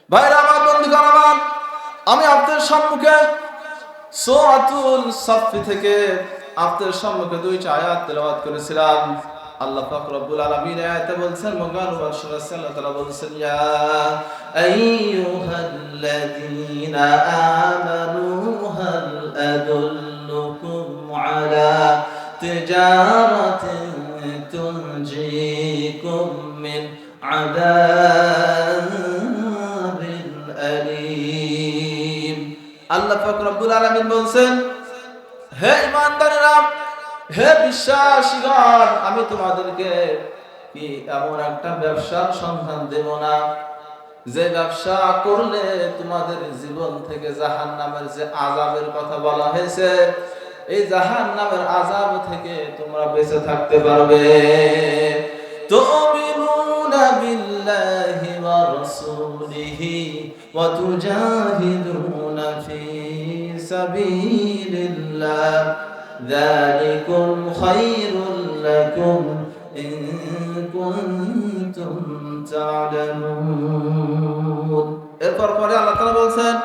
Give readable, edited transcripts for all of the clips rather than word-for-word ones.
ভাইরা আমার, বন্ধুগণ আমার, আমি আপনাদের সম্মুখে সূরাতুল সাফ থেকে আপনাদের সম্মুখে দুইটা আয়াত তেলাওয়াত করেছিলাম। আল্লাহ পাক রব্বুল আলামিন আয়াতে বলছেন, মহান রাসূলুল্লাহ সাল্লাল্লাহু আলাইহি ওয়াসাল্লাম বলছেন, ইয়া আইয়ুহাল্লাযীনা আমানু হাল আদুল্লুকুম আলা তিজারাতিন তুনজিকুম মিন আযাবিন আলীম। আল্লাহ পাক রব্বুল আলামিন বলছেন, হে ঈমানদারেরা, হে বিশ্বাসীগণ, আমি তোমাদেরকে কি এমন একটা ব্যবসার সন্ধান দেব না যে ব্যবসা করলে তোমাদের জীবন থেকে জাহান্নামের যে আযাবের কথা বলা হয়েছে, এই জাহান্নামের আযাব থেকে তোমরা বেঁচে থাকতে পারবে। তুমিনুনা বিল্লাহি ওয়া রাসূলিহি ওয়া তুজাহিদুনা ফি সাবিলিল্লাহ যালিকুম খায়রুল লাকুম ইন কুনতুম তা'লামুন। এরপর আল্লাহ তাআলা বলছেন,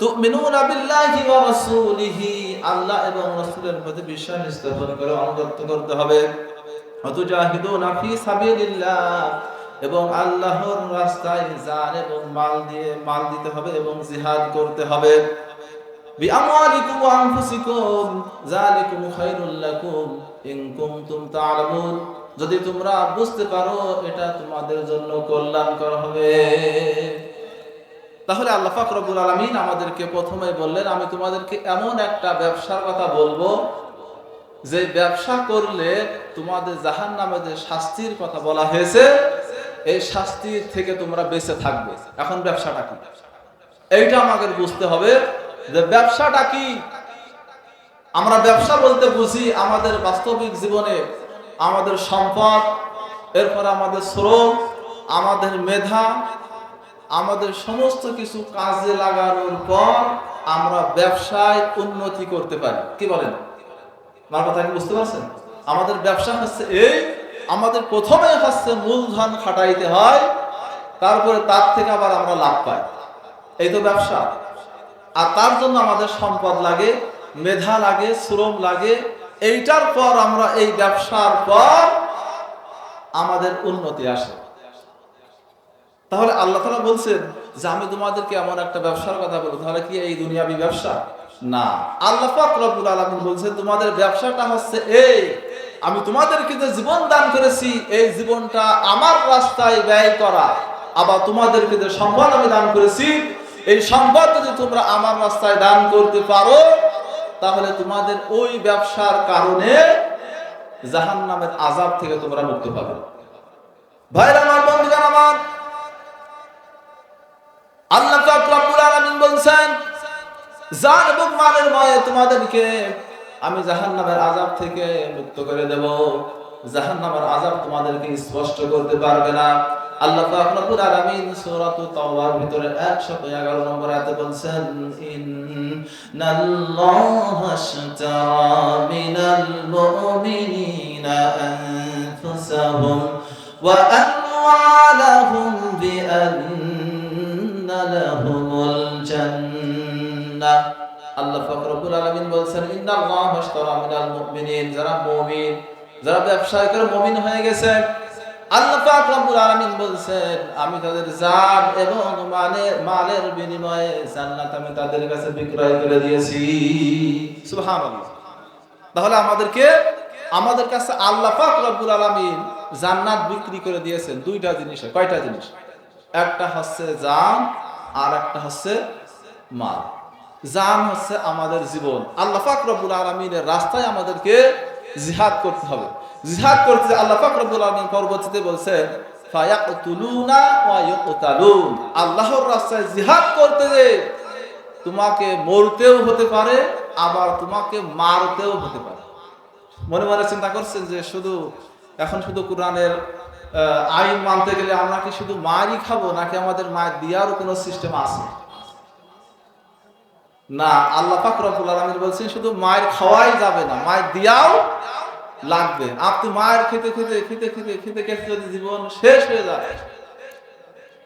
তুমিনুনা বিল্লাহি ওয়া রাসূলিহি, আল্লাহ এবং রাসূলের প্রতি বিশ্বাস স্থাপন করে অনুগত করতে হবে। ওয়া তুজাহিদুনা ফি সাবিলিল্লাহ, এবং আল্লাহর রাস্তায় জান এবং মাল দিতে হবে এবং জিহাদ করতে হবে। বিআমওয়ালিকুম ওয়া আনফুসিকুম যালিকুম খায়রুল লাকুম ইন কুনতুম তা'লামুন, যদি তোমরা বুঝতে পারো এটা তোমাদের জন্য কল্যাণকর হবে। তাহলে আল্লাহ পাক রব্বুল আলামিন আমাদেরকে প্রথমেই বললেন, আমি তোমাদেরকে এমন একটা ব্যবসার কথা বলবো যে ব্যবসা করলে তোমাদের জাহান্নামে যে শাস্তির কথা বলা হয়েছে, এই শাস্তির থেকে তোমরা বেঁচে থাকবে। এখন ব্যবসাটা কি, এইটা আমাদের বুঝতে হবে যে ব্যবসাটা কি। আমরা ব্যবসা বলতে বুঝি আমাদের বাস্তবিক জীবনে আমাদের সম্পদ, এরপর আমাদের শ্রম, আমাদের মেধা, আমাদের সমস্ত কিছু কাজে লাগানোর পর আমরা ব্যবসায় উন্নতি করতে পারি। কি বলেন? আমার কথা কি বুঝতে পারছেন? আমাদের ব্যবসা হচ্ছে এই, আমাদের প্রথমে হচ্ছে মূলধন খাটাইতে হয়, তারপরে তার থেকে আবার আমরা লাভ পাই। এই তো ব্যবসা। আর তার জন্য আমাদের সম্পদ লাগে, মেধা লাগে, শ্রম লাগে। এইটার পর আমরা এই ব্যবসার পর আমাদের উন্নতি আসে। তাহলে আল্লাহ তাআলা বলছেন যে আমি তোমাদেরকে এমন একটা ব্যবসার কথা বলবো। তাহলে কি এই দুনিয়াবি ব্যবসা? না, আল্লাহ পাক রব্বুল আলামিন বলছেন তোমাদের ব্যবসাটা হচ্ছে এই, আমি তোমাদেরকে যে জীবন দান করেছি, এই জীবনটা আমার রাস্তায় ব্যয় করা। আবার তোমাদেরকে যে সম্পদ আমি দান করেছি, এই সম্পদ যদি তোমরা আমার রাস্তায় দান করতে পারো, তাহলে তোমাদের ওই ব্যবসার কারণে জাহান্নামের আযাব থেকে তোমরা মুক্তি পাবে। ভাইরা আমার, বন্ধুগণ আমার, আল্লাহ পাক রব্বুল আলামিন বলেন, জান এবং মালের ভয়ে তোমাদেরকে আমি জাহান্নামের আযাব থেকে মুক্ত করে দেব। জাহান্নামের আযাব তোমাদেরকে স্পষ্ট করতে পারবে না। আল্লাহ পাক রব্বুল আলামিন সূরাতুত তাওবার ভিতরে 111 নম্বর আয়াতে বলেন, ইন্নাল্লাহা আশতারা মিনাল মুমিনিনা আনফুসাহুম ওয়া আমওয়ালাহুম বিআন্না লাহুমুল জান্নাহ। আল্লাহ পাক রব্বুল আলামিন বলেন, ইন্নাল্লাহা আশতারা মিনাল মুমিনিন, যারা মুমিন, যারা ব্যবসা করে মুমিন হয়ে গেছে, আল্লাহ পাক রব্বুল আলামিন বলেন আমি তাদের জান এবং মালের বিনিময়ে জান্নাত আমি তাদের কাছে বিক্রয় করে দিয়েছি। সুবহানাল্লাহ। তাহলে আমাদের কাছে আল্লাহ পাক রব্বুল আলামিন জান্নাত বিক্রি করে দিয়েছেন দুইটা জিনিসে। কয়টা জিনিস? একটা হচ্ছে জান, আর একটা হচ্ছে মাল। জান হচ্ছে আমাদের জীবন। আল্লাহ পাক রব্বুল আলামিনের রাস্তায় আমাদেরকে জিহাদ করতে হবে। জিহাদ করতে আল্লাহ পাক রব্বুল আলামিন পরবর্তীতে বলেন, ফায়াকতুলুনা ওয়া ইউকতালুন, আল্লাহর রাস্তায় জিহাদ করতে যে তোমাকে মরতেও হতে পারে, আবার তোমাকে মারতেও হতে পারে। মনে মনে চিন্তা করছেন যে এখন শুধু কোরআনের আইন মানতে গেলে আমরা কি শুধু মারই খাবো, নাকি আমাদের মায়ের দেওয়ারও কোনো সিস্টেম আছে? না, আল্লাহ পাক রব্বুল আলামিন বলছেন শুধু মায়ের খাওয়াই যাবে না, মায়ের দিয়াও লাগবে। আপনি মায়ের খেতে যদি জীবন শেষ হয়ে যায়,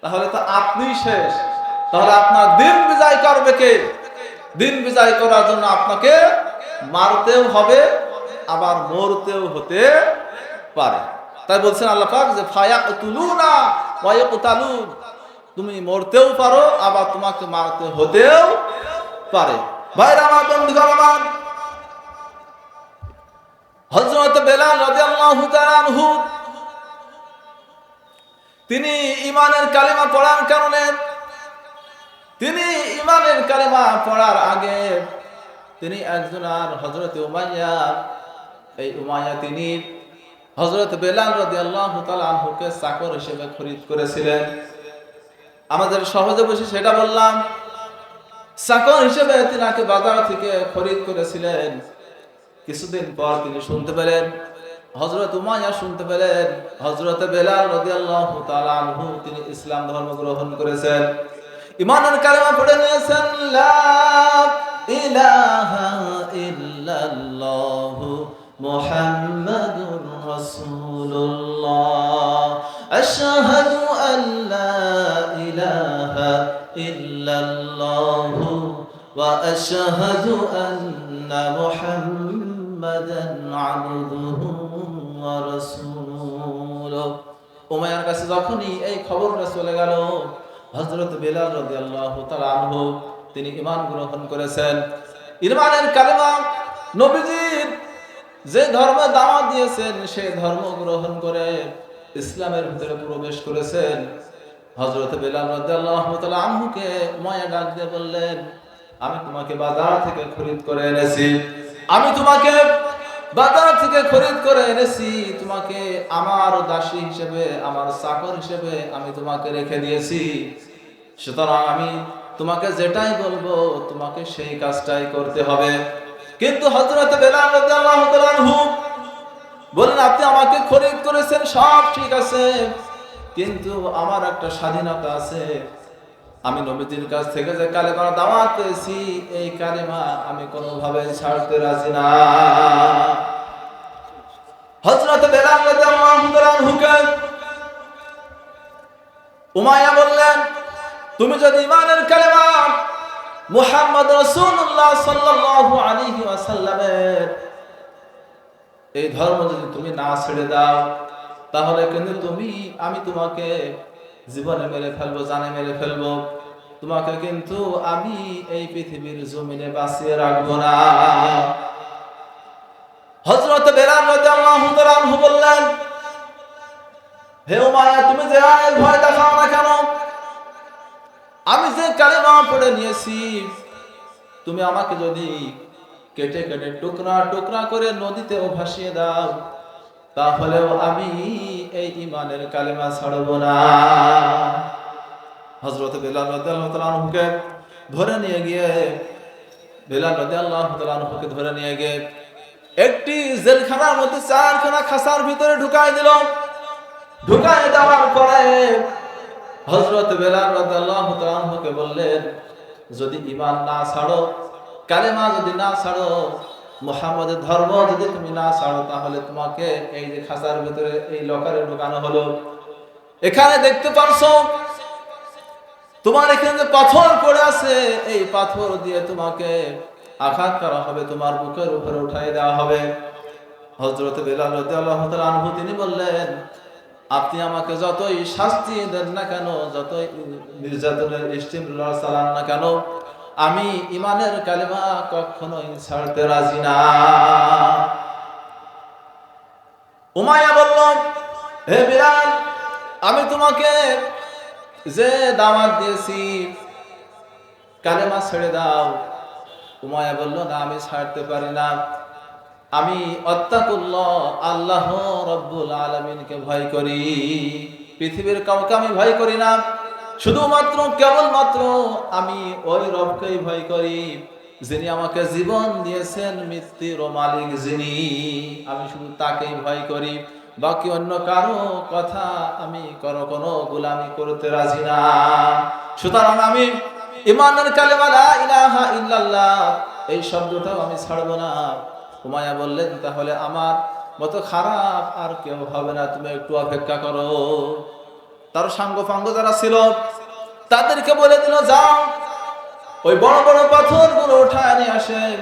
তাহলে তো আপনি শেষ। তাহলে আপনার দিন বিজয় করবে কে? দিন বিজয় করার জন্য আপনাকে মারতেও হবে, আবার মরতেও হতে পারে। তাই বলছেন আল্লাহ পাক যে ফায়াকতুলুনা ওয়া ইয়াকতালুন, তুমি মরতেও পারো, আবার তোমাকে মারতে হতেও পারে। ভাইরা আমার, বন্ধুগণ আমার, হযরত বেলাল রাদিয়াল্লাহু তাআলা আনহু তিনি ঈমানের কালিমা পড়ার কারণে, তিনি ঈমানের কালিমা পড়ার আগে তিনি একজন আর হযরত উমাইয়া, এই উমাইয়া তিনি হযরত বেলাল রাদিয়াল্লাহু তাআলা আনহুকে চাকর হিসেবে খরিদ করেছিলেন। আমাদের সহজে বসে সেটা বললাম, চাকর হিসেবে তিনাকে বাজার থেকে খরিদ করেছিলেন। কিছুদিন পর তিনি শুনতে পেলেন, হযরত উমাইয়া শুনতে পেলেন হযরত বেলাল রাদিয়াল্লাহু তাআলা আনহু তিনি ইসলাম ধর্ম গ্রহণ করেছেন, ঈমানের কালিমা পড়ে নিয়েছেন। লা ইলাহা ইল্লাল্লাহু মুহাম্মাদুর রাসূলুল্লাহ, আশহাদু আল্লা ইলাহা ইল্লাল্লাহু ওয়া আশহাদু আন্না মুহাম্মাদান আবদুহু ওয়া রাসূলুহু। উমাইয়ার কাছে যখনই এই খবরটা চলে গেল, হযরত বেলাল রাদিয়াল্লাহু তাআলা আনহু তিনি ঈমান গ্রহণ করেছেন। ঈমানের কালিমা, নবীজির যে ধর্ম দাওয়াত দিয়েছেন সেই ধর্ম গ্রহণ করে ইসলামের ভিতরে প্রবেশ করেছেন। হযরত বেলাল রাদিয়াল্লাহু তাআলা আনহুকে উমাইয়া ডাক দিয়ে বললেন, আমি তোমাকে বাজার থেকে খরিদ করে এনেছি, আমি তোমাকে বাজার থেকে খরিদ করে এনেছি, তোমাকে আমার দাসী হিসেবে, আমার চাকর হিসেবে আমি তোমাকে রেখে দিয়েছি, সুতরাং আমি তোমাকে যেটাই বলবো তোমাকে সেই কাজটাই করতে হবে। কিন্তু হযরত বেলাল রাদিয়াল্লাহু তাআলা আনহু বলেন, আপনি আমাকে খরিদ করেছেন সব ঠিক আছে, কিন্তু আমার একটা স্বাধীনতা আছে, আমি নবীজির কাছ থেকে যে কালেমার দাওয়াত পেয়েছি এই কালেমা আমি কোনোভাবে ছাড়তে রাজি না। হযরত বেলাল রাদিয়াল্লাহু তাআলা আনহুকে উমাইয়া বললেন, তুমি যদি ঈমানের কালেমা মুহাম্মদ রাসূলুল্লাহ সাল্লাল্লাহু আলাইহি ওয়াসাল্লামের এই ধর্ম যদি তুমি না ছেড়ে দাও, তাহলে কিন্তু আমি তোমাকে জীবনে মেরে ফেলবো, জানে মেরে ফেলবো, তোমাকে কিন্তু আমি এই পৃথিবীর জমিনে বাঁচিয়ে রাখবো না। হযরত বেলাল রাদিয়াল্লাহু তাআলা আনহু বললেন, হে উমাইয়া, তুমি যে ভয় দেখাও না কেন, আমি যে কালিমা পড়ে নিয়েছি, তুমি আমাকে যদি কেটে কেটে টুকরা টুকরা করে নদীতেও ভাসিয়ে দাও, তাহলেও আমি এই ঈমানের কালিমা ছাড়ব না। হযরত বেলাল রাদিয়াল্লাহু তাআলা আনহুকে ধরে নিয়ে গিয়ে, বেলাল রাদিয়াল্লাহু তাআলা আনহুকে ধরে নিয়ে গিয়ে একটি জেলখানার মধ্যে চারখানা খাঁচার ভিতরে ঢুকাই দিল। ঢুকাই দেওয়ার পরে হযরত বেলাল রাদিয়াল্লাহু তাআলা আনহুকে বললেন, যদি ঈমান না ছাড়ো, কালেমা যদি না ছাড়ো, মুহাম্মাদের ধর্ম যদি তুমি না ছাড়ো, তাহলে তোমাকে এই যে খাঁচার ভিতরে এই লকারে ঢুকানো হলো, এখানে দেখতে পারছো তোমার এখানে যে পাথর পড়ে আছে, এই পাথর দিয়ে তোমাকে আঘাত করা হবে, তোমার বুকের উপরে উঠাই দেওয়া হবে। হযরত বেলাল রাদিয়াল্লাহু তাআলা আনহু তিনি বললেন, আপনি আমাকে যতই শাস্তি দেন না কেন, যতই নির্যাতনের ইস্তিমরার চালান না কেন, আমি ঈমানের কালিমা কখনোই ছাড়তে রাজি না। উমাইয়া বলল, হে বেলাল, আমি তোমাকে যে দাওয়াত দিয়েছি কালেমা ছেড়ে দাও। উমাইয়া বলল, না, আমি ছাড়তে পারি না, আমি আত্তাকুল্লাহ, আল্লাহ রাব্বুল আলামিনকে ভয় করি, পৃথিবীর কাউকে আমি ভয় করি না, শুধুমাত্র কেবলমাত্র আমি ওই রবকেই ভয় করি যিনি আমাকে জীবন দিয়েছেন, মৃত্যুর মালিক যিনি, আমি শুধু তাকেই ভয় করি, বাকি অন্য কারো কথা আমি কোনো গোলামি করতে রাজি না। সুতরাং আমি ঈমানের কালেমা লা ইলাহা ইল্লাল্লাহ এই শব্দটাও আমি ছাড়ব না। উমাইয়া বললেন, তাহলে আমার মতো খারাপ আর কেউ হবে না, তুমি একটু অপেক্ষা করো। তার সাঙ্গ ফাঙ্গ যারা ছিল তাদেরকে বলে দিল, যাও ওই বড় বড় পাথরগুলো উঠায় নিয়ে আসেন,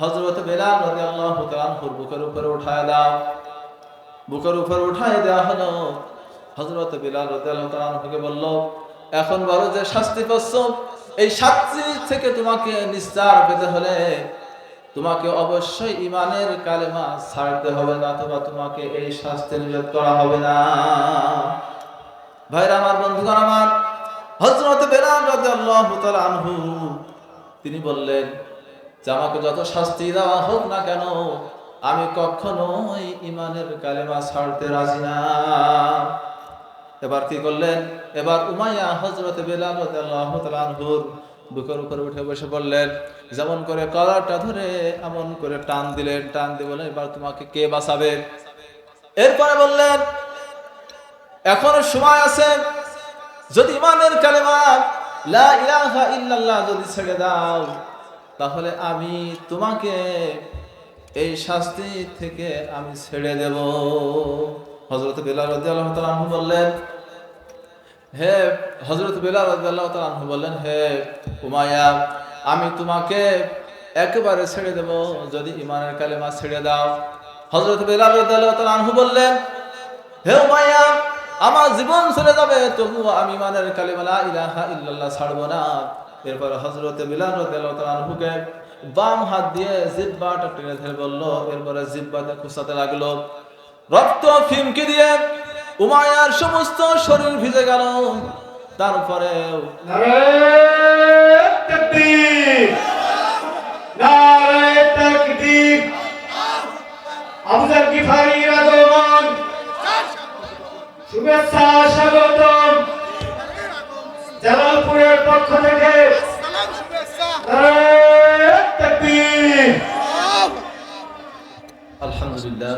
হযরত বেলাল রাদিয়াল্লাহু তাআলা আনহুর বুকের উপরে উঠায় দাও। বুকের উপরে উঠায় দেওয়া হলো। হযরত বেলাল রাদিয়াল্লাহু তাআলা আনহুকে বলল, এখন বলো যে শাস্তি পাচ্ছ, এই শাস্তি থেকে তোমাকে নিস্তার পেতে হলে তোমাকে অবশ্যই ঈমানের কালেমা ছাড়তে হবে না, অথবা তোমাকে এই শাস্তি নিষেধ করা হবে না। ভাইরা আমার, বন্ধুগণ আমার, হযরত বেলাল রাদিয়াল্লাহু তাআলা আনহু তিনি বললেন যে আমাকে যত শাস্তি দেওয়া হোক না কেন, আমি কখনোই ঈমানের কালেমা ছাড়তে রাজি না। এবার কি করলেন? এবার উমাইয়া হযরত বেলাল রাদিয়াল্লাহু তাআলা আনহুর বুকের উপরে উঠে বসে বললেন, যেমন করে কলারটা ধরে এমন করে টান দিলেন, টান দিয়ে বললেন, এবার তোমাকে কে বাঁচাবে? এরপরে বললেন, এখনো সময় আছে, যদি ঈমানের কালেমা লা ইলাহা ইল্লাল্লাহ যদি ছেড়ে দাও, তাহলে আমি তোমাকে এই শাস্তি থেকে আমি ছেড়ে দেব। হযরত বেলাল রাদিয়াল্লাহু তাআলা আনহু বললেন, হে হযরত বেলাল রাদিয়াল্লাহু তাআলা আনহু বললেন, হে উমাইয়া, আমি তোমাকে একেবারে ছেড়ে দেব যদি ঈমানের কালেমা ছেড়ে দাও। হযরত বেলাল রাদিয়াল্লাহু তাআলা আনহু বললেন, হে উমাইয়া, আমার জীবন চলে যাবে তবুও আমি ঈমানের কালেমা লা ইলাহা ইল্লাল্লাহ ছাড়ব না। এরপর হযরত বেলাল রাদিয়াল্লাহু তাআলা আনহুকে বাম হাত দিয়ে জিহ্বাটা টেনে ধরে বলল, এরপরে জিহ্বাতে খুঁচাতে লাগলো। রক্ত ফিমকি দিয়ে উমাইয়ার সমস্ত শরীর ভিজে গেল। তারপরেও নারায়ে তাকবীর, নারায়ে তাকবীর। আবু যার গিফারীর আগমন, শুভেচ্ছা স্বাগতম জালালপুরের পক্ষ থেকে। নারায়ে তাকবীর। আলহামদুলিল্লাহ।